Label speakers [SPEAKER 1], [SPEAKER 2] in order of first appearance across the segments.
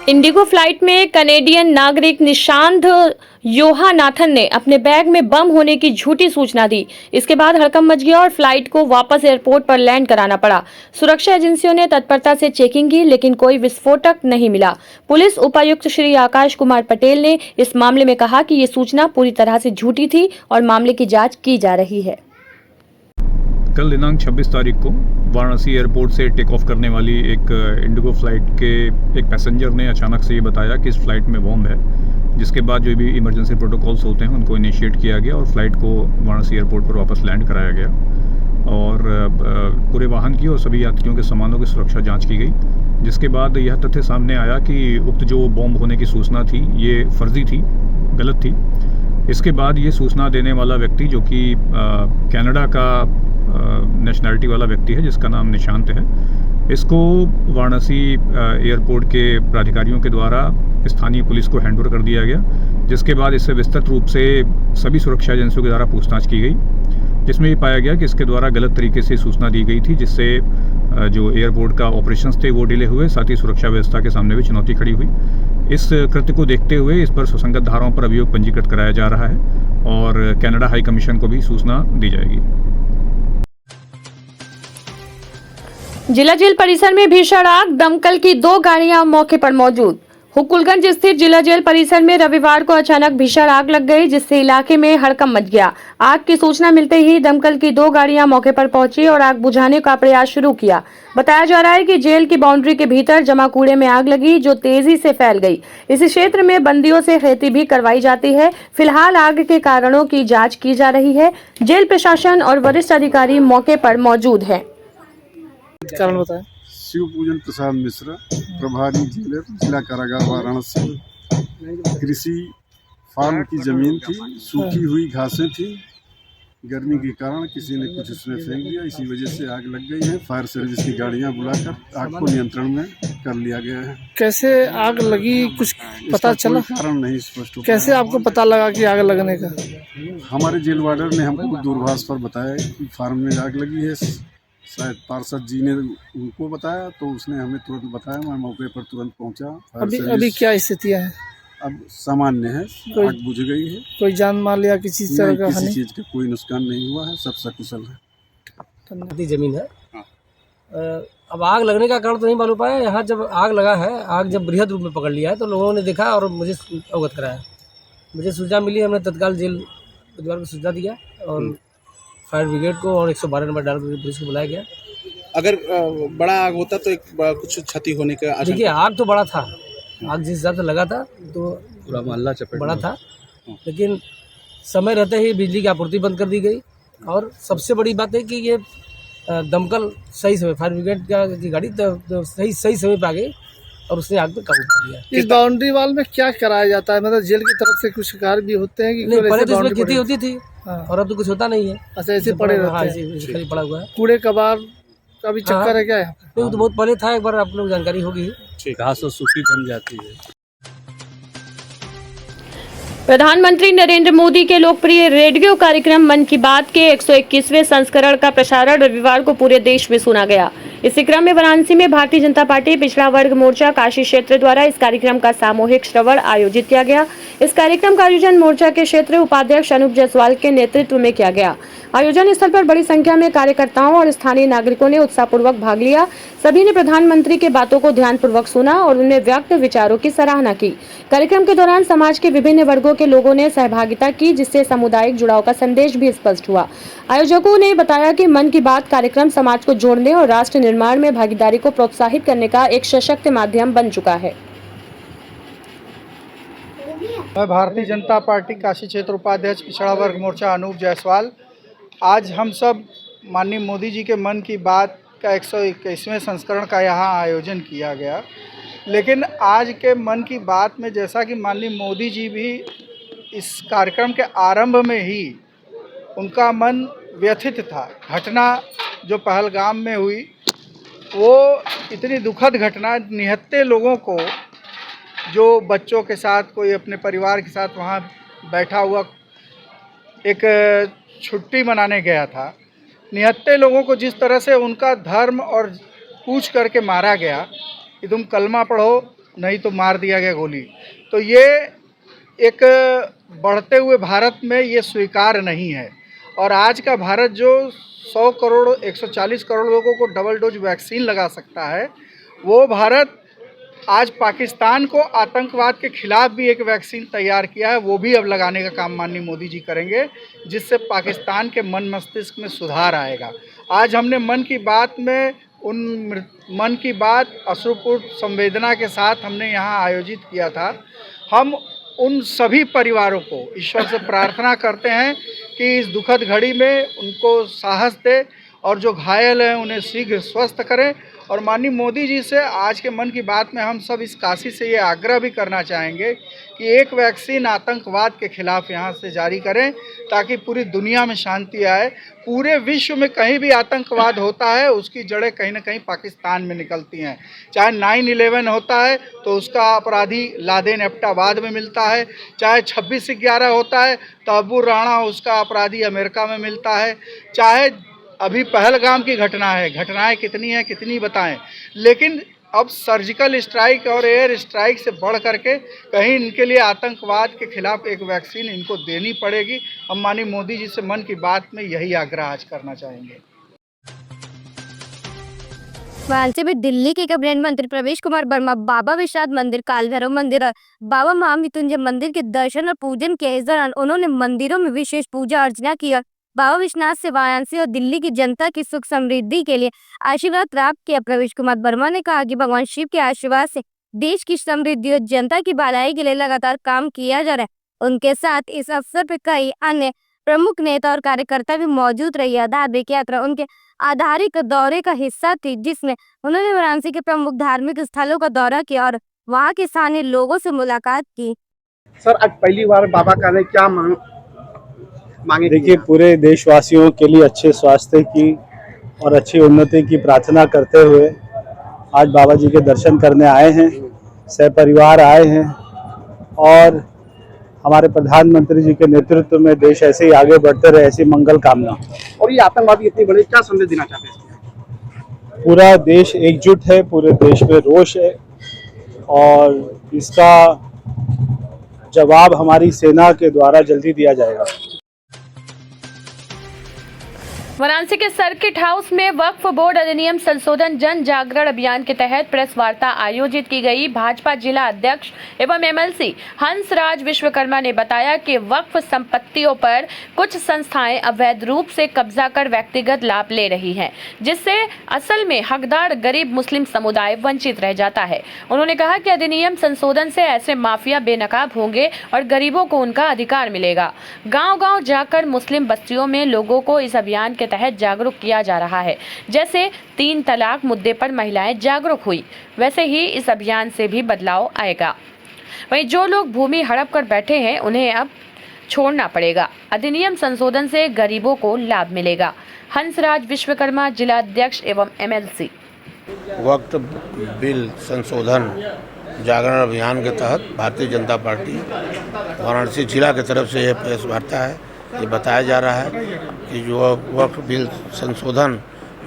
[SPEAKER 1] Indigo flight में Canadian नागरिक निशांत योहानाथन ने अपने बैग में बम होने की झूठी सूचना दी। इसके बाद हड़कंप मच गया और फ्लाइट को वापस एयरपोर्ट पर लैंड कराना पड़ा। सुरक्षा एजेंसियों ने तत्परता से चेकिंग की, लेकिन कोई विस्फोटक नहीं मिला। पुलिस उपायुक्त श्री आकाश कुमार पटेल ने इस मामले में कहा कि ये सूचना पूरी तरह से झूठी थी और मामले की जांच की जा रही है।
[SPEAKER 2] कल दिनांक 26 तारीख को वाराणसी एयरपोर्ट से टेक ऑफ करने वाली एक इंडिगो फ्लाइट के एक पैसेंजर ने अचानक से ये बताया कि इस फ्लाइट में बॉम्ब है, जिसके बाद जो भी इमरजेंसी प्रोटोकॉल्स होते हैं उनको इनिशिएट किया गया और फ्लाइट को वाराणसी एयरपोर्ट पर वापस लैंड कराया गया और पूरे वाहन की और सभी यात्रियों के सामानों की सुरक्षा जाँच की गई, जिसके बाद यह तथ्य सामने आया कि उक्त जो बॉम्ब होने की सूचना थी ये फर्जी थी, गलत थी। इसके बाद ये सूचना देने वाला व्यक्ति जो कि कनाडा का नेशनैलिटी वाला व्यक्ति है, जिसका नाम निशांत है, इसको वाराणसी एयरपोर्ट के प्राधिकारियों के द्वारा स्थानीय पुलिस को हैंडओवर कर दिया गया, जिसके बाद इससे विस्तृत रूप से सभी सुरक्षा एजेंसियों के द्वारा पूछताछ की गई, जिसमें ये पाया गया कि इसके द्वारा गलत तरीके से सूचना दी गई थी, जिससे जो एयरपोर्ट का ऑपरेशंस थे वो डिले हुए, साथ ही सुरक्षा व्यवस्था के सामने भी चुनौती खड़ी हुई। इस कृत्य को देखते हुए इस पर सुसंगत धाराओं पर अभियोग पंजीकृत कराया जा रहा है और कनाडा हाई कमीशन को भी सूचना दी जाएगी।
[SPEAKER 1] जिला जेल परिसर में भीषण आग, दमकल की 2 गाड़ियां मौके पर मौजूद। हुकुलगंज स्थित जिला जेल परिसर में रविवार को अचानक भीषण आग लग गई, जिससे इलाके में हड़कंप मच गया। आग की सूचना मिलते ही दमकल की 2 गाड़ियां मौके पर पहुंची और आग बुझाने का प्रयास शुरू किया। बताया जा रहा है कि जेल की बाउंड्री के भीतर जमा कूड़े में आग लगी, जो तेजी से फैल गई। इस क्षेत्र में बंदियों से खेती भी करवाई जाती है। फिलहाल आग के कारणों की जाँच की जा रही है। जेल प्रशासन और वरिष्ठ अधिकारी मौके पर मौजूद है।
[SPEAKER 3] कारण बताएं।
[SPEAKER 4] शिव पूजन प्रसाद मिश्रा, प्रभारी जेलर, जिला कारागार वाराणसी। कृषि फार्म की जमीन थी, सूखी हुई घासें थी, गर्मी के कारण किसी ने कुछ उसमें फेंक दिया, इसी वजह से आग लग गई है। फायर सर्विस की गाड़ियां बुलाकर आग को नियंत्रण में कर लिया गया है।
[SPEAKER 3] कैसे आग लगी, कुछ पता चला?
[SPEAKER 4] कारण नहीं स्पष्ट हो।
[SPEAKER 3] कैसे आपको पता लगा कि आग लगने का?
[SPEAKER 4] हमारे जेल वार्डर ने हमको दूरभाष पर बताया कि फार्म में आग लगी है। शायद पार्षद जी ने उनको बताया तो उसने हमें तुरंत बताया, मैं मौके पर तुरंत पहुंचा।
[SPEAKER 3] अभी क्या स्थितियाँ हैं?
[SPEAKER 4] अब सामान्य है, आग बुझ गई है।
[SPEAKER 3] कोई जान माल या किसी तरह का
[SPEAKER 4] किसी चीज का कोई नुकसान नहीं हुआ है, सब सकुशल है।
[SPEAKER 5] जमीन है। अब आग लगने का कारण तो नहीं मालूम पाया। यहाँ जब आग लगा है, आग जब बृहद रूप में पकड़ लिया है तो लोगों ने देखा और मुझे अवगत कराया। मुझे सूचना मिली, हमने तत्काल जेल परिवार को सूचना दिया और फायर ब्रिगेड को और 112 नंबर डाल कर पुलिस को बुलाया गया।
[SPEAKER 6] अगर बड़ा आग होता तो कुछ क्षति होने का आशंका?
[SPEAKER 5] देखिए, आग तो बड़ा था, आग जिस हिसाब से लगा था तो
[SPEAKER 6] पूरा मोहल्ला चपेट
[SPEAKER 5] बड़ा था, लेकिन समय रहते ही बिजली की आपूर्ति बंद कर दी गई। और सबसे बड़ी बात है कि ये दमकल सही समय, फायर ब्रिगेड की गाड़ी तो सही समय पे आ गई और उसने आग पे काबू कर लिया।
[SPEAKER 3] इस बाउंड्री वाल में क्या कराया जाता है? मतलब जेल की तरफ से कुछ कार्य भी होते हैं कि
[SPEAKER 5] नहीं? पहले तो इसमें खेती होती थी और अब तो कुछ होता नहीं है।
[SPEAKER 3] अच्छा, ऐसे पड़े रहते हैं,
[SPEAKER 5] खाली पड़ा हुआ है।
[SPEAKER 3] कूड़े कबाड़ का भी चक्कर है क्या?
[SPEAKER 5] नहीं, तो बहुत पहले था, एक बार आप लोग जानकारी होगी।
[SPEAKER 6] घास और सूखी जम जाती है।
[SPEAKER 1] प्रधानमंत्री नरेंद्र मोदी के लोकप्रिय रेडियो कार्यक्रम मन की बात के 121वें संस्करण का प्रसारण रविवार को पूरे देश में सुना गया। इसी क्रम में वाराणसी में भारतीय जनता पार्टी पिछड़ा वर्ग मोर्चा काशी क्षेत्र द्वारा इस कार्यक्रम का सामूहिक श्रवण आयोजित किया गया। इस कार्यक्रम का आयोजन मोर्चा के क्षेत्रीय उपाध्यक्ष अनूप जायसवाल के नेतृत्व में किया गया। आयोजन स्थल पर बड़ी संख्या में कार्यकर्ताओं और स्थानीय नागरिकों ने उत्साहपूर्वक भाग लिया। सभी ने प्रधानमंत्री के बातों को ध्यानपूर्वक सुना और उनमें व्यक्त विचारों की सराहना की। कार्यक्रम के दौरान समाज के विभिन्न वर्गों के लोगों ने सहभागिता की, जिससे सामुदायिक जुड़ाव का संदेश भी स्पष्ट हुआ। आयोजकों ने बताया कि मन की बात कार्यक्रम समाज को जोड़ने और राष्ट्र निर्माण में भागीदारी को प्रोत्साहित करने का एक सशक्त माध्यम बन चुका है।
[SPEAKER 7] मैं भारतीय जनता पार्टी काशी क्षेत्र उपाध्यक्ष पिछड़ा वर्ग मोर्चा अनूप जायसवाल। आज हम सब माननीय मोदी जी के मन की बात का 121वें संस्करण का यहाँ आयोजन किया गया। लेकिन आज के मन की बात में जैसा कि माननीय मोदी जी भी इस कार्यक्रम के आरंभ में ही उनका मन व्यथित था। घटना जो पहलगाम में हुई वो इतनी दुखद घटना, निहत्थे लोगों को, जो बच्चों के साथ, कोई अपने परिवार के साथ वहाँ बैठा हुआ एक छुट्टी मनाने गया था, निहत्थे लोगों को जिस तरह से उनका धर्म और पूछ करके मारा गया कि तुम कलमा पढ़ो नहीं तो मार दिया गया गोली। तो ये एक बढ़ते हुए भारत में ये स्वीकार नहीं है। और आज का भारत जो 100 करोड़ 140 करोड़ लोगों को डबल डोज वैक्सीन लगा सकता है, वो भारत आज पाकिस्तान को आतंकवाद के खिलाफ भी एक वैक्सीन तैयार किया है, वो भी अब लगाने का काम माननीय मोदी जी करेंगे, जिससे पाकिस्तान के मन मस्तिष्क में सुधार आएगा। आज हमने मन की बात अश्रुपूर्ण संवेदना के साथ हमने यहाँ आयोजित किया था। हम उन सभी परिवारों को ईश्वर से प्रार्थना करते हैं कि इस दुखद घड़ी में उनको साहस दे और जो घायल हैं उन्हें शीघ्र स्वस्थ करें। और माननीय मोदी जी से आज के मन की बात में हम सब इस काशी से ये आग्रह भी करना चाहेंगे कि एक वैक्सीन आतंकवाद के खिलाफ यहाँ से जारी करें, ताकि पूरी दुनिया में शांति आए। पूरे विश्व में कहीं भी आतंकवाद होता है उसकी जड़ें कहीं ना कहीं पाकिस्तान में निकलती हैं। चाहे 9/11 होता है तो उसका अपराधी लादेन एबटाबाद में मिलता है, चाहे 26/11 होता है तो अबू राणा उसका अपराधी अमेरिका में मिलता है, चाहे अभी पहलगाम की घटनाएं कितनी हैं कितनी बताएं। लेकिन अब सर्जिकल स्ट्राइक और एयर स्ट्राइक से बढ़ करके कहीं इनके लिए आतंकवाद के खिलाफ एक वैक्सीन इनको देनी पड़ेगी। हम माननीय मोदी जी से मन की बात में यही आग्रह आज करना चाहेंगे।
[SPEAKER 8] वाराणसी में दिल्ली के कैबिनेट मंत्री प्रवेश कुमार वर्मा बाबा विश्वनाथ मंदिर, काल भैरव मंदिर और बाबा महामृत्युंजय मंदिर के दर्शन और पूजन किए। इस दौरान उन्होंने मंदिरों में विशेष पूजा अर्चना की और बाबा विश्वनाथ से वाराणसी और दिल्ली की जनता की सुख समृद्धि के लिए आशीर्वाद प्राप्त किया। प्रवेश कुमार वर्मा ने कहा कि भगवान शिव के आशीर्वाद से देश की समृद्धि और जनता की भलाई के लिए लगातार काम किया जा रहा है। उनके साथ इस अवसर पर कई अन्य प्रमुख नेता और कार्यकर्ता भी मौजूद रही। धार्मिक यात्रा उनके आधारित दौरे का हिस्सा थी, जिसमें उन्होंने वाराणसी के प्रमुख धार्मिक स्थलों का दौरा किया और वहाँ के स्थानीय लोगों से मुलाकात की।
[SPEAKER 6] सर, आज पहली बार बाबा का क्या मांगे?
[SPEAKER 9] देखिए, पूरे देशवासियों के लिए अच्छे स्वास्थ्य की और अच्छी उन्नति की प्रार्थना करते हुए आज बाबा जी के दर्शन करने आए हैं, सहपरिवार आए हैं और हमारे प्रधानमंत्री जी के नेतृत्व में देश ऐसे ही आगे बढ़ते रहे, ऐसी मंगल कामना।
[SPEAKER 6] और ये आतंकवादी इतनी बड़ी, क्या संदेश देना चाहते हैं?
[SPEAKER 9] पूरा देश एकजुट है, पूरे देश में रोष है और इसका जवाब हमारी सेना के द्वारा जल्दी दिया जाएगा।
[SPEAKER 1] वाराणसी के सर्किट हाउस में वक्फ बोर्ड अधिनियम संशोधन जन जागरण अभियान के तहत प्रेस वार्ता आयोजित की गई। भाजपा जिला अध्यक्ष एवं एमएलसी हंसराज विश्वकर्मा ने बताया कि वक्फ संपत्तियों पर कुछ संस्थाएं अवैध रूप से कब्जा कर व्यक्तिगत लाभ ले रही हैं, जिससे असल में हकदार गरीब मुस्लिम समुदाय वंचित रह जाता है। उन्होंने कहा कि अधिनियम संशोधन से ऐसे माफिया बेनकाब होंगे और गरीबों को उनका अधिकार मिलेगा। गाँव-गाँव जाकर मुस्लिम बस्तियों में लोगों को इस अभियान के तहत जागरूक किया जा रहा है। जैसे 3 तलाक मुद्दे पर महिलाएं जागरूक हुई, वैसे ही इस अभियान से भी बदलाव आएगा। वहीं जो लोग भूमि हड़प कर बैठे हैं उन्हें अब छोड़ना पड़ेगा। अधिनियम संशोधन से गरीबों को लाभ मिलेगा। हंसराज विश्वकर्मा, जिला अध्यक्ष एवं एमएलसी।
[SPEAKER 10] वक्फ बिल संशोधन जागरण अभियान के तहत भारतीय जनता पार्टी वाराणसी जिला की तरफ से यह प्रेस वार्ता है। ये बताया जा रहा है कि जो वक्फ बिल संशोधन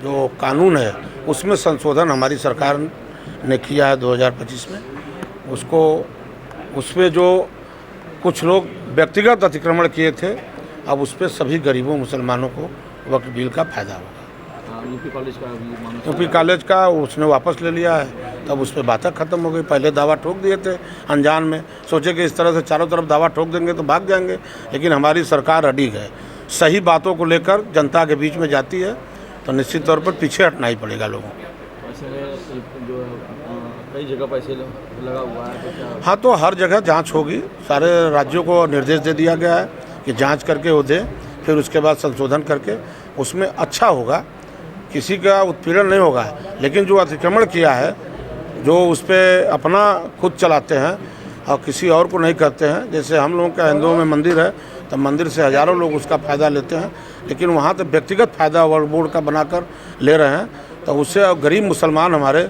[SPEAKER 10] जो कानून है उसमें संशोधन हमारी सरकार ने किया है 2025 में। उसमें जो कुछ लोग व्यक्तिगत अतिक्रमण किए थे, अब उस पर सभी गरीबों मुसलमानों को वक्फ बिल का फायदा होगा। यूपी कॉलेज का उसने वापस ले लिया है, तब उस पर बातें ख़त्म हो गई। पहले दावा ठोक दिए थे अनजान में, सोचे कि इस तरह से चारों तरफ दावा ठोक देंगे तो भाग जाएंगे, लेकिन हमारी सरकार अडिग है। सही बातों को लेकर जनता के बीच में जाती है तो निश्चित तौर पर पीछे हटना ही पड़ेगा लोगों को।
[SPEAKER 5] कई जगह पैसे लगा हुआ है तो क्या?
[SPEAKER 10] हाँ, तो हर जगह जांच होगी। सारे राज्यों को निर्देश दे दिया गया है कि जांच करके वो दें, फिर उसके बाद संशोधन करके उसमें अच्छा होगा, किसी का उत्पीड़न नहीं होगा। लेकिन जो अतिक्रमण किया है, जो उस पर अपना खुद चलाते हैं और किसी और को नहीं करते हैं, जैसे हम लोगों का हिंदुओं में मंदिर है तो मंदिर से हज़ारों लोग उसका फ़ायदा लेते हैं, लेकिन वहाँ तो व्यक्तिगत फ़ायदा वक्फ बोर्ड का बनाकर ले रहे हैं, तो उससे गरीब मुसलमान हमारे,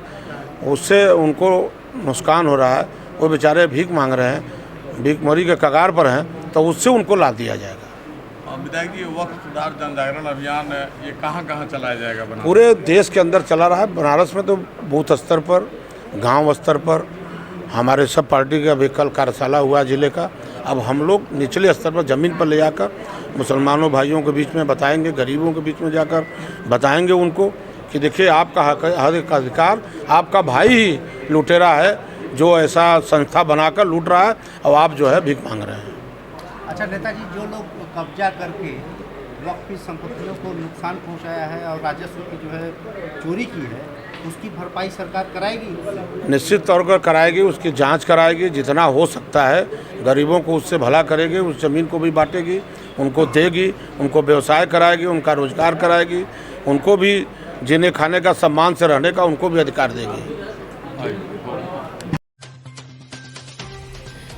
[SPEAKER 10] उससे उनको नुकसान हो रहा है। वो बेचारे भीख मांग रहे हैं, भीखमरी के कगार पर हैं, तो उससे उनको लाभ दिया जाएगा।
[SPEAKER 11] विधायक जी, वक्फ सुधार जन जागरण अभियान ये कहाँ चलाया जाएगा?
[SPEAKER 10] पूरे देश के अंदर चला रहा है। बनारस में तो बूथ स्तर पर, गांव स्तर पर हमारे सब पार्टी का भी कल कार्यशाला हुआ जिले का। अब हम लोग निचले स्तर पर ज़मीन पर ले जाकर मुसलमानों भाइयों के बीच में बताएंगे, गरीबों के बीच में जाकर बताएंगे उनको कि देखिए आपका हर एक अधिकार, आपका भाई ही लुटेरा है जो ऐसा संस्था बनाकर लूट रहा है और आप जो है भीख मांग रहे हैं।
[SPEAKER 6] अच्छा नेताजी, जो लोग कब्जा करके वक्फ की संपत्तियों को नुकसान पहुंचाया है और राजस्व की जो है चोरी की है, उसकी भरपाई सरकार कराएगी?
[SPEAKER 10] निश्चित तौर पर कराएगी, उसकी जांच कराएगी, जितना हो सकता है गरीबों को उससे भला करेगी, उस ज़मीन को भी बांटेगी, उनको देगी, उनको व्यवसाय कराएगी, उनका रोजगार कराएगी, उनको भी जीने खाने का, सम्मान से रहने का उनको भी अधिकार देगी।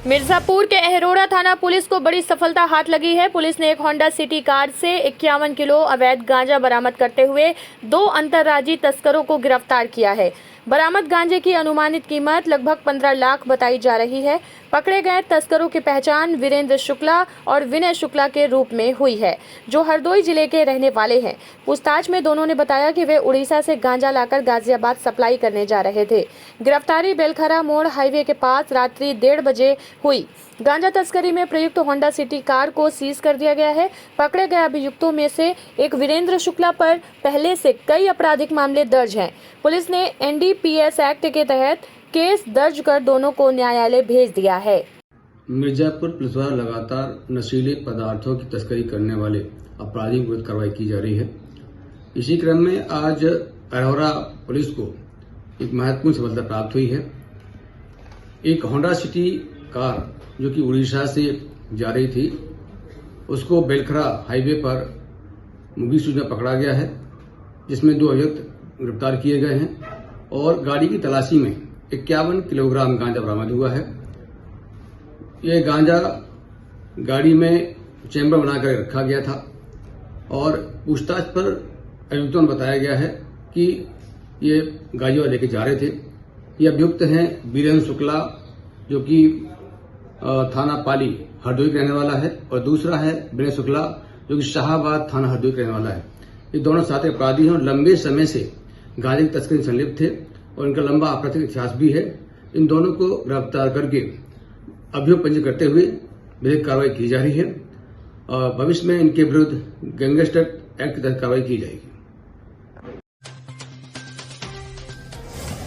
[SPEAKER 1] मिर्जापुर के अहरोड़ा थाना पुलिस को बड़ी सफलता हाथ लगी है। पुलिस ने एक होंडा सिटी कार से 51 किलो अवैध गांजा बरामद करते हुए 2 अंतर्राज्यीय तस्करों को गिरफ्तार किया है। बरामद गांजे की अनुमानित कीमत लगभग 15 लाख बताई जा रही है। पकड़े गए तस्करों की पहचान वीरेंद्र शुक्ला और विनय शुक्ला के रूप में हुई है, जो हरदोई जिले के रहने वाले हैं। पूछताछ में दोनों ने बताया कि वे उड़ीसा से गांजा लाकर गाजियाबाद सप्लाई करने जा रहे थे। गिरफ्तारी बेलखरा मोड़ हाईवे के पास रात्रि 1:30 बजे हुई। गांजा तस्करी में प्रयुक्त होंडा सिटी कार को सीज कर दिया गया है। पकड़े गए अभियुक्तों में से एक वीरेंद्र शुक्ला पर पहले से कई आपराधिक मामले दर्ज हैं। पुलिस ने NDPS एक्ट के तहत केस दर्ज कर दोनों को न्यायालय भेज दिया है।
[SPEAKER 12] मिर्जापुर पुलिस द्वारा लगातार नशीले पदार्थों की तस्करी करने वाले अपराधियों के विरुद्ध कार्रवाई की जा रही है। इसी क्रम में आज अरोरा पुलिस को एक महत्वपूर्ण सफलता प्राप्त हुई है। एक होंडा सिटी कार जो कि उड़ीसा से जा रही थी, उसको बेलखरा हाईवे पर मुगी सूचना पकड़ा गया है, जिसमें 2 अभियुक्त गिरफ्तार किए गए हैं और गाड़ी की तलाशी में 51 किलोग्राम गांजा बरामद हुआ है। ये गांजा गाड़ी में चैम्बर बनाकर रखा गया था और पूछताछ पर अभियुक्तों ने बताया गया है कि ये गांजा लेके जा रहे थे। ये अभियुक्त हैं वीरेंद्र शुक्ला, जो कि थाना पाली हरदोई का रहने वाला है, और दूसरा है विनय शुक्ला, जो कि शाहाबाद थाना हरदोई का रहने वाला है। ये दोनों साथ अपराधी हैं और लंबे समय से गांजे की तस्करी संलिप्त थे और इनका लंबा आपराधिक इतिहास भी है। इन दोनों को गिरफ्तार करके अभियोग पंजीकृत करते हुए विधिक कार्रवाई की जा रही है। भविष्य में इनके विरुद्ध गैंगस्टर एक्ट के तहत कार्रवाई की जाएगी।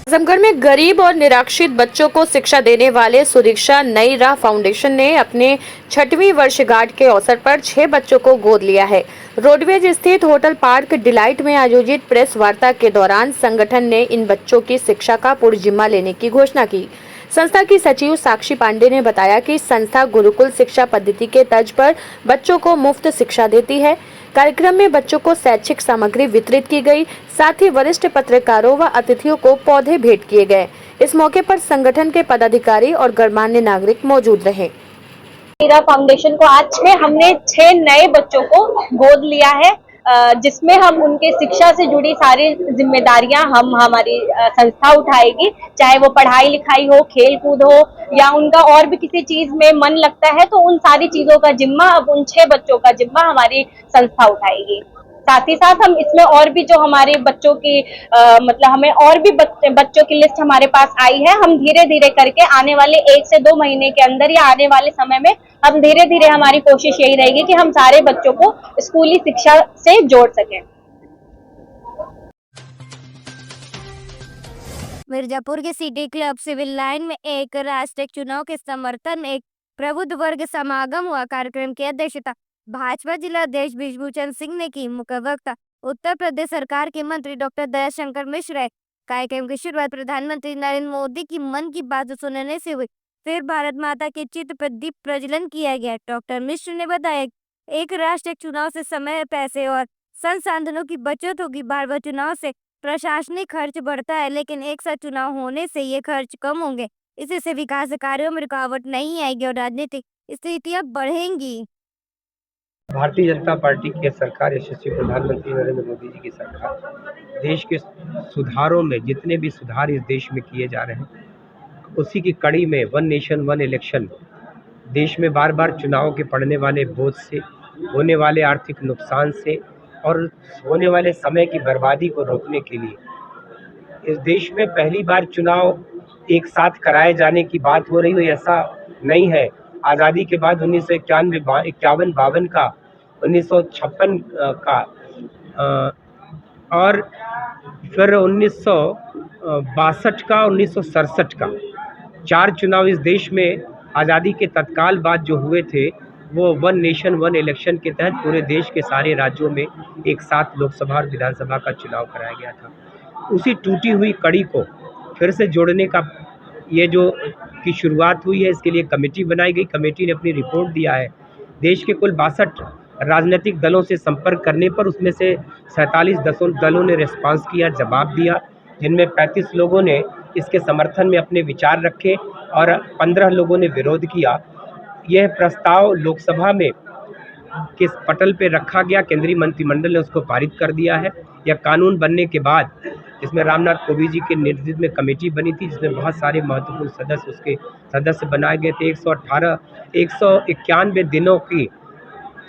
[SPEAKER 1] आजमगढ़ में गरीब और निराश्रित बच्चों को शिक्षा देने वाले सुदीक्षा नई राह फाउंडेशन ने अपने 6वीं वर्षगांठ के अवसर पर 6 बच्चों को गोद लिया है। रोडवेज स्थित होटल पार्क डिलाइट में आयोजित प्रेस वार्ता के दौरान संगठन ने इन बच्चों की शिक्षा का पूर्ण जिम्मा लेने की घोषणा की। संस्था की सचिव साक्षी पांडे ने बताया कि संस्था गुरुकुल शिक्षा पद्धति के तर्ज पर बच्चों को मुफ्त शिक्षा देती है। कार्यक्रम में बच्चों को शैक्षिक सामग्री वितरित की गई, साथ ही वरिष्ठ पत्रकारों व अतिथियों को पौधे भेंट किए गए। इस मौके पर संगठन के पदाधिकारी और गणमान्य नागरिक मौजूद रहे।
[SPEAKER 13] मेरा फाउंडेशन को आज हमने 6 नए बच्चों को गोद लिया है, जिसमें हम उनके शिक्षा से जुड़ी सारी जिम्मेदारियां हमारी संस्था उठाएगी, चाहे वो पढ़ाई लिखाई हो, खेल कूद हो या उनका और भी किसी चीज में मन लगता है, तो उन सारी चीजों का जिम्मा अब उन 6 बच्चों का जिम्मा हमारी संस्था उठाएगी। साथ ही साथ हम इसमें और भी जो हमारे बच्चों की मतलब हमें और भी बच्चों की लिस्ट हमारे पास आई है। हम धीरे धीरे करके आने वाले 1 से 2 महीने के अंदर या आने वाले समय में हम धीरे धीरे हमारी कोशिश यही रहेगी कि हम सारे बच्चों को स्कूली शिक्षा से जोड़ सकें।
[SPEAKER 8] मिर्जापुर के सिटी क्लब सिविल लाइन में एक राष्ट्रीय चुनाव के समर्थन में एक प्रबुद्ध वर्ग समागम हुआ। कार्यक्रम की अध्यक्षता भाजपा जिला अध्यक्ष बिजभूषण सिंह ने की। मुख्य वक्ता उत्तर प्रदेश सरकार के मंत्री डॉक्टर दयाशंकर मिश्र। कार्यक्रम की शुरुआत प्रधानमंत्री नरेंद्र मोदी की मन की बात सुनने से हुई। फिर भारत माता के चित्र पर दीप प्रज्वलन किया गया। डॉक्टर मिश्र ने बताया एक राष्ट्रीय चुनाव से समय, पैसे और संसाधनों की बचत होगी। बार-बार चुनाव से प्रशासनिक खर्च बढ़ता है, लेकिन एक साथ चुनाव होने से ये खर्च कम होंगे। इससे विकास कार्यों में रुकावट नहीं आएगी और राजनीतिक स्थितियां बढ़ेंगी।
[SPEAKER 5] भारतीय जनता पार्टी की सरकार, यशस्वी प्रधानमंत्री नरेंद्र मोदी जी की सरकार देश के सुधारों में, जितने भी सुधार इस देश में किए जा रहे हैं, उसी की कड़ी में वन नेशन वन इलेक्शन, देश में बार बार चुनाव के पड़ने वाले बोझ से, होने वाले आर्थिक नुकसान से और होने वाले समय की बर्बादी को रोकने के लिए इस देश में पहली बार चुनाव एक साथ कराए जाने की बात हो रही हो, ऐसा नहीं है। आज़ादी के बाद 1991, 51, 52 का, 1956 का और फिर 1962 का, 1967 का 4 चुनाव इस देश में आज़ादी के तत्काल बाद जो हुए थे, वो वन नेशन वन इलेक्शन के तहत पूरे देश के सारे राज्यों में एक साथ लोकसभा और विधानसभा का चुनाव कराया गया था। उसी टूटी हुई कड़ी को फिर से जोड़ने का ये जो की शुरुआत हुई है, इसके लिए कमेटी बनाई गई। कमेटी ने अपनी रिपोर्ट दिया है। देश के कुल 62 राजनीतिक दलों से संपर्क करने पर उसमें से 47 दलों ने रिस्पांस किया, जवाब दिया, जिनमें 35 लोगों ने इसके समर्थन में अपने विचार रखे और 15 लोगों ने विरोध किया। यह प्रस्ताव लोकसभा में किस पटल पे रखा गया, केंद्रीय मंत्रिमंडल ने उसको पारित कर दिया है। यह कानून बनने के बाद इसमें रामनाथ कोविंद जी के नेतृत्व में कमेटी बनी थी, जिसमें बहुत सारे महत्वपूर्ण उसके सदस्य बनाए गए थे। 191 दिनों की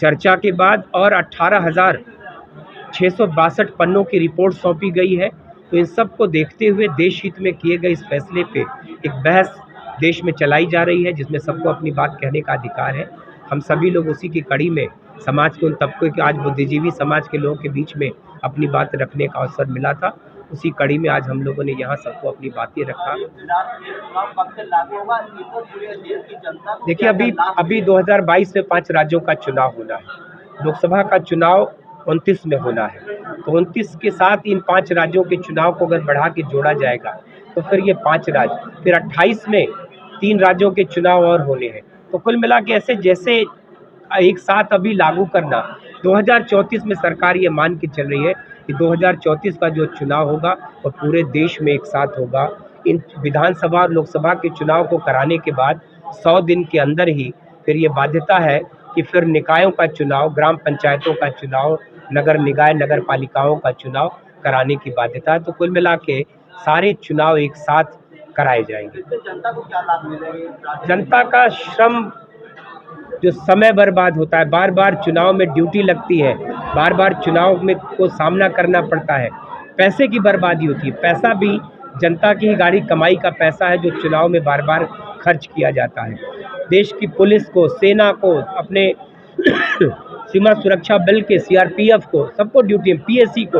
[SPEAKER 5] चर्चा के बाद और 18,662 पन्नों की रिपोर्ट सौंपी गई है। तो इन सब को देखते हुए देश हित में किए गए इस फैसले पे एक बहस देश में चलाई जा रही है, जिसमें सबको अपनी बात कहने का अधिकार है। हम सभी लोग उसी की कड़ी में समाज के उन तबकों के, आज बुद्धिजीवी समाज के लोगों के बीच में अपनी बात रखने का अवसर मिला था, उसी कड़ी में आज हम लोगों ने यहाँ सबको अपनी बातें रखा। देखिए, अभी 2022 में 5 राज्यों का चुनाव होना है, लोकसभा का चुनाव 29 में होना है। तो 29 के साथ इन 5 राज्यों के चुनाव को अगर बढ़ा के जोड़ा जाएगा तो फिर ये 5 राज्य, फिर 28 में 3 राज्यों के चुनाव और होने हैं। तो कुल मिला के ऐसे जैसे एक साथ अभी लागू करना, 2034 में सरकार ये मान के चल रही है कि 2034 का जो चुनाव होगा वो पूरे देश में एक साथ होगा। इन विधानसभा और लोकसभा के चुनाव को कराने के बाद 100 दिन के अंदर ही फिर ये बाध्यता है कि फिर निकायों का चुनाव, ग्राम पंचायतों का चुनाव, नगर निकाय, नगर पालिकाओं का चुनाव कराने की बाध्यता है। तो कुल मिला के सारे चुनाव एक साथ कराए जाएंगे।
[SPEAKER 6] जनता को क्या लाभ मिलेगा?
[SPEAKER 5] जनता का श्रम, जो समय बर्बाद होता है, बार बार चुनाव में ड्यूटी लगती है, बार बार चुनाव में को सामना करना पड़ता है, पैसे की बर्बादी होती है। पैसा भी जनता की ही गाड़ी कमाई का पैसा है जो चुनाव में बार बार खर्च किया जाता है। देश की पुलिस को, सेना को, अपने सीमा सुरक्षा बल के, सीआरपीएफ को, सबको ड्यूटी, पीएससी को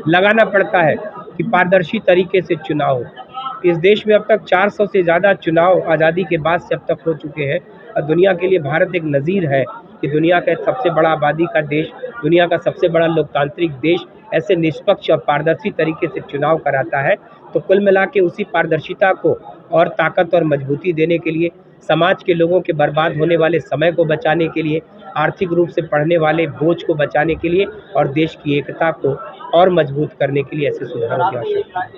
[SPEAKER 5] लगाना पड़ता है कि पारदर्शी तरीके से चुनाव हो। इस देश में अब तक 400 से ज़्यादा चुनाव आज़ादी के बाद से अब तक हो चुके हैं और दुनिया के लिए भारत एक नज़ीर है कि दुनिया का सबसे बड़ा आबादी का देश, दुनिया का सबसे बड़ा लोकतांत्रिक देश ऐसे निष्पक्ष और पारदर्शी तरीके से चुनाव कराता है। तो कुल मिला के उसी पारदर्शिता को और ताकत और मजबूती देने के लिए, समाज के लोगों के बर्बाद होने वाले समय को बचाने के लिए, आर्थिक रूप से बढ़ने वाले बोझ को बचाने के लिए और देश की एकता को और मजबूत करने के लिए ऐसे सुधारों की आवश्यकता है।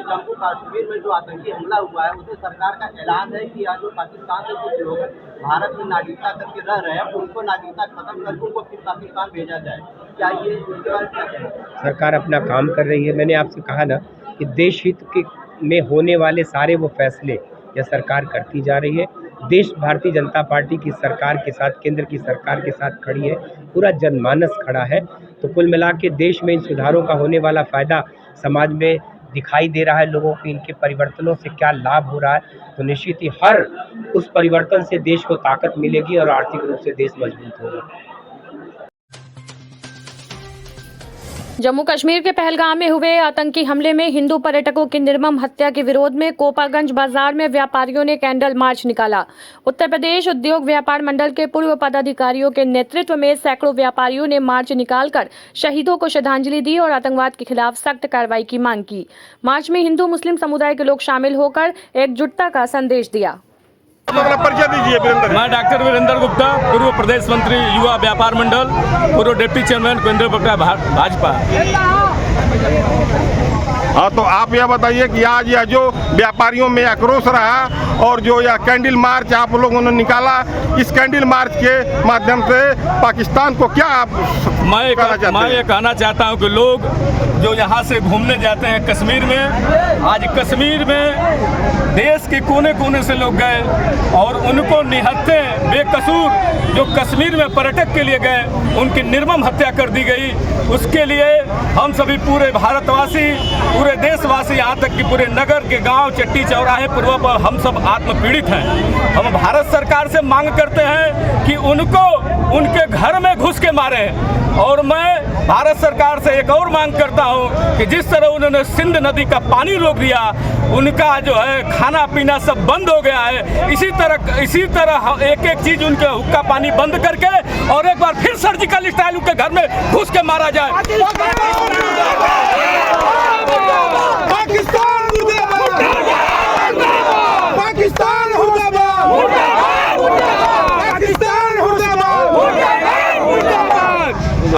[SPEAKER 6] जम्मू कश्मीर में जो आतंकी हमला हुआ है, उसे सरकार का ऐलान है कि आज जो पाकिस्तान से कुछ लोग भारत में नागरिकता करके रह रहे हैं, उनको नागरिकता खत्म करके उनको फिर पाकिस्तान भेजा जाए। क्या ये इसके बारे में क्या कहें?
[SPEAKER 5] सरकार अपना काम कर रही है। मैंने आपसे कहा ना कि देश हित के में होने वाले सारे वो फैसले यह सरकार करती जा रही है। देश भारतीय जनता पार्टी की सरकार के साथ, केंद्र की सरकार के साथ खड़ी है, पूरा जनमानस खड़ा है। तो कुल मिला के देश में इन सुधारों का होने वाला फ़ायदा समाज में दिखाई दे रहा है, लोगों को इनके परिवर्तनों से क्या लाभ हो रहा है। तो निश्चित ही हर उस परिवर्तन से देश को ताकत मिलेगी और आर्थिक रूप से देश मजबूत होगा।
[SPEAKER 1] जम्मू कश्मीर के पहलगाम में हुए आतंकी हमले में हिंदू पर्यटकों की निर्मम हत्या के विरोध में कोपागंज बाजार में व्यापारियों ने कैंडल मार्च निकाला। उत्तर प्रदेश उद्योग व्यापार मंडल के पूर्व पदाधिकारियों के नेतृत्व में सैकड़ों व्यापारियों ने मार्च निकालकर शहीदों को श्रद्धांजलि दी और आतंकवाद के खिलाफ सख्त कार्रवाई की मांग की। मार्च में हिंदू मुस्लिम समुदाय के लोग शामिल होकर एकजुटता का संदेश दिया।
[SPEAKER 14] मैं डॉक्टर वीरेंद्र गुप्ता, पूर्व प्रदेश मंत्री युवा व्यापार मंडल, पूर्व डिप्टी चेयरमैन केंद्रीय प्रवक्ता भाजपा।
[SPEAKER 10] हाँ, तो आप यह बताइए कि आज यह जो व्यापारियों में आक्रोश रहा और जो यह कैंडल मार्च आप लोगों ने निकाला, इस कैंडल मार्च के माध्यम से पाकिस्तान को क्या आप
[SPEAKER 14] मैं ये कहना चाहता हूँ कि लोग जो यहाँ से घूमने जाते हैं कश्मीर में, आज कश्मीर में देश के कोने कोने से लोग गए और उनको निहत्थे बेकसूर जो कश्मीर में पर्यटक के लिए गए उनकी निर्मम हत्या कर दी गई। उसके लिए हम सभी पूरे भारतवासी, पूरे देशवासी, यहाँ तक कि पूरे नगर के गांव, चट्टी चौराहे, पूर्व पर हम सब आत्मपीड़ित हैं। हम भारत सरकार से मांग करते हैं कि उनको उनके घर में घुस के मारे। और मैं भारत सरकार से एक और मांग करता हूं कि जिस तरह उन्होंने सिंध नदी का पानी रोक दिया, उनका जो है खाना पीना सब बंद हो गया है, इसी तरह एक एक चीज उनके हुक्का पानी बंद करके और एक बार फिर सर्जिकल स्टाइल उनके घर में घुस के मारा जाए।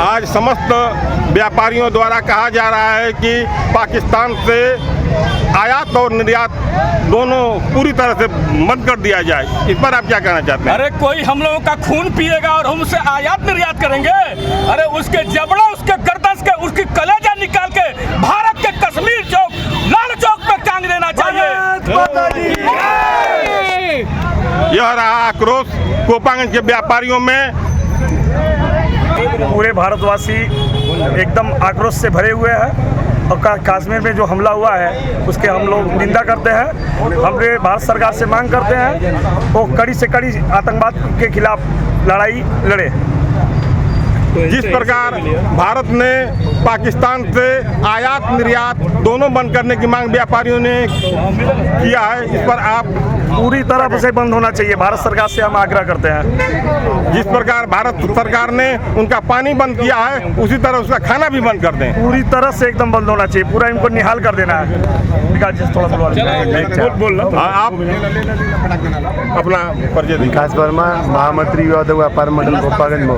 [SPEAKER 10] आज समस्त व्यापारियों द्वारा कहा जा रहा है कि पाकिस्तान से आयात और निर्यात दोनों पूरी तरह से बंद कर दिया जाए। इस पर आप क्या कहना चाहते हैं?
[SPEAKER 14] अरे कोई हम लोगों का खून पिएगा और हम उससे आयात निर्यात करेंगे? अरे उसके जबड़ा, उसके गर्दन के, उसकी कलेजा निकाल के भारत के कश्मीर चौक, लाल चौक पे टांग देना चाहिए।
[SPEAKER 10] यह रहा आक्रोश कोपागंज के व्यापारियों में।
[SPEAKER 15] पूरे भारतवासी एकदम आक्रोश से भरे हुए हैं और कश्मीर में जो हमला हुआ है उसके हम लोग निंदा करते हैं। हमने भारत सरकार से मांग करते हैं वो कड़ी से कड़ी आतंकवाद के खिलाफ लड़ाई लड़े।
[SPEAKER 10] जिस प्रकार भारत ने पाकिस्तान से आयात निर्यात दोनों बंद करने की मांग व्यापारियों ने किया है, इस पर आप
[SPEAKER 15] पूरी तरह से बंद होना चाहिए। भारत सरकार से हम आग्रह करते हैं।
[SPEAKER 10] जिस प्रकार भारत सरकार ने उनका पानी बंद किया है उसी तरह उसका खाना भी बंद कर दें।
[SPEAKER 15] पूरी तरह से एकदम बंद होना चाहिए, पूरा इनको निहाल कर देना है।
[SPEAKER 10] आप अपना परिचय।
[SPEAKER 16] विकास वर्मा, महामंत्री विवाद व्यापार मंडल कोपागंज।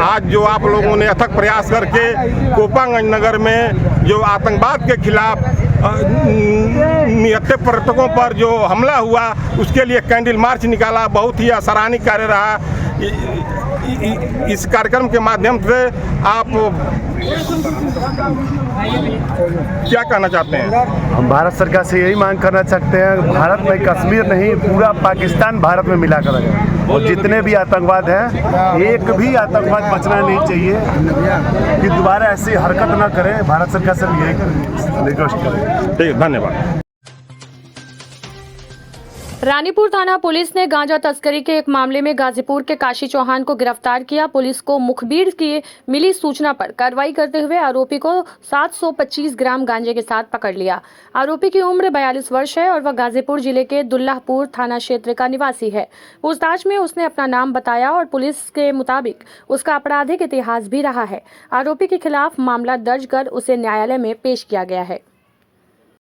[SPEAKER 10] आज जो आप लोगों ने अथक प्रयास करके कोपागंज नगर में जो आतंकवाद के खिलाफ निहत्थे पर्यटकों पर जो हमला हुआ उसके लिए कैंडल मार्च निकाला, बहुत ही सराहनीय कार्य रहा। इस कार्यक्रम के माध्यम से आप क्या कहना चाहते हैं?
[SPEAKER 16] हम भारत सरकार से यही मांग करना चाहते हैं, भारत में कश्मीर नहीं पूरा पाकिस्तान भारत में मिला कर रहे और जितने भी आतंकवाद हैं एक भी आतंकवाद बचना नहीं चाहिए कि दोबारा ऐसी हरकत ना करें। भारत सरकार से भी यही रिक्वेस्ट करें।
[SPEAKER 10] ठीक है, धन्यवाद।
[SPEAKER 1] रानीपुर थाना पुलिस ने गांजा तस्करी के एक मामले में गाजीपुर के काशी चौहान को गिरफ्तार किया। पुलिस को मुखबिर की मिली सूचना पर कार्रवाई करते हुए आरोपी को 725 ग्राम गांजे के साथ पकड़ लिया। आरोपी की उम्र 42 वर्ष है और वह गाजीपुर जिले के दुल्लाहपुर थाना क्षेत्र का निवासी है। पूछताछ में उसने अपना नाम बताया और पुलिस के मुताबिक उसका आपराधिक इतिहास भी रहा है। आरोपी के खिलाफ मामला दर्ज कर उसे न्यायालय में पेश किया गया है।